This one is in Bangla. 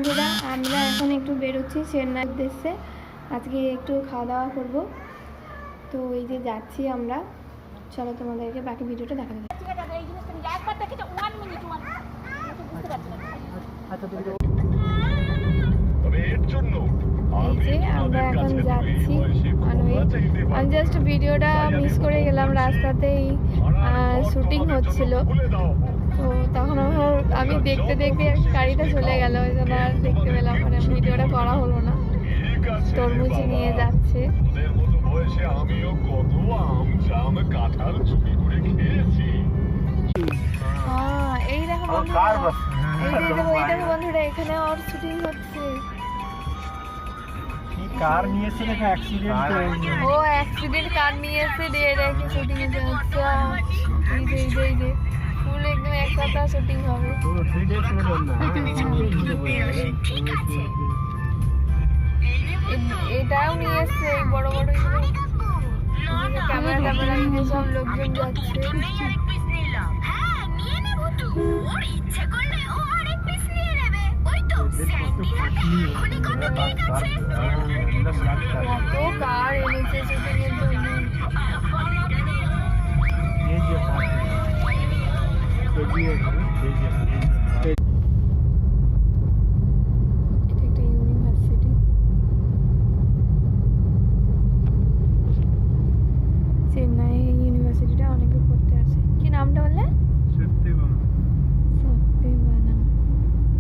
বন্ধুরা, আমরা এখন একটু বেরোচ্ছি চেন্নাই উদ্দেশ্যে। আজকে একটু খাওয়া দাওয়া করব, তো এই যে যাচ্ছি আমরা। চলো তোমাদেরকে বাকি ভিডিওটা দেখা দেবো। এই যে আমরা এখন যাচ্ছি। আমি জাস্ট ভিডিওটা মিস করে গেলাম, রাস্তাতেই শুটিং হচ্ছিল, তো তখন আমি দেখতে দেখতে গাড়িটা চলে গেল, ওই জন্য আর দেখতে পেলাম, মানে ভিডিওটা করা হলো না। তরমুজ নিয়ে যাচ্ছে। এই দেখো বন্ধুরা, এখানে ওর শুটিং হচ্ছে। কার নিয়েছে নাকি অ্যাক্সিডেন্ট হয়েছে? ও অ্যাক্সিডেন্ট কার নিয়েছে রে রেখে শুটিং এ যাচ্ছে। এই যে ফুল একদম একসাথে শুটিং হবে। পুরো 3 ডেজ হলো না। এটাও নিয়ে এসছে, এই বড় বড় ক্যামেরা নিয়ে সব লোকজন যাচ্ছে। কত কার এনেছে শুটিং এর জন্য।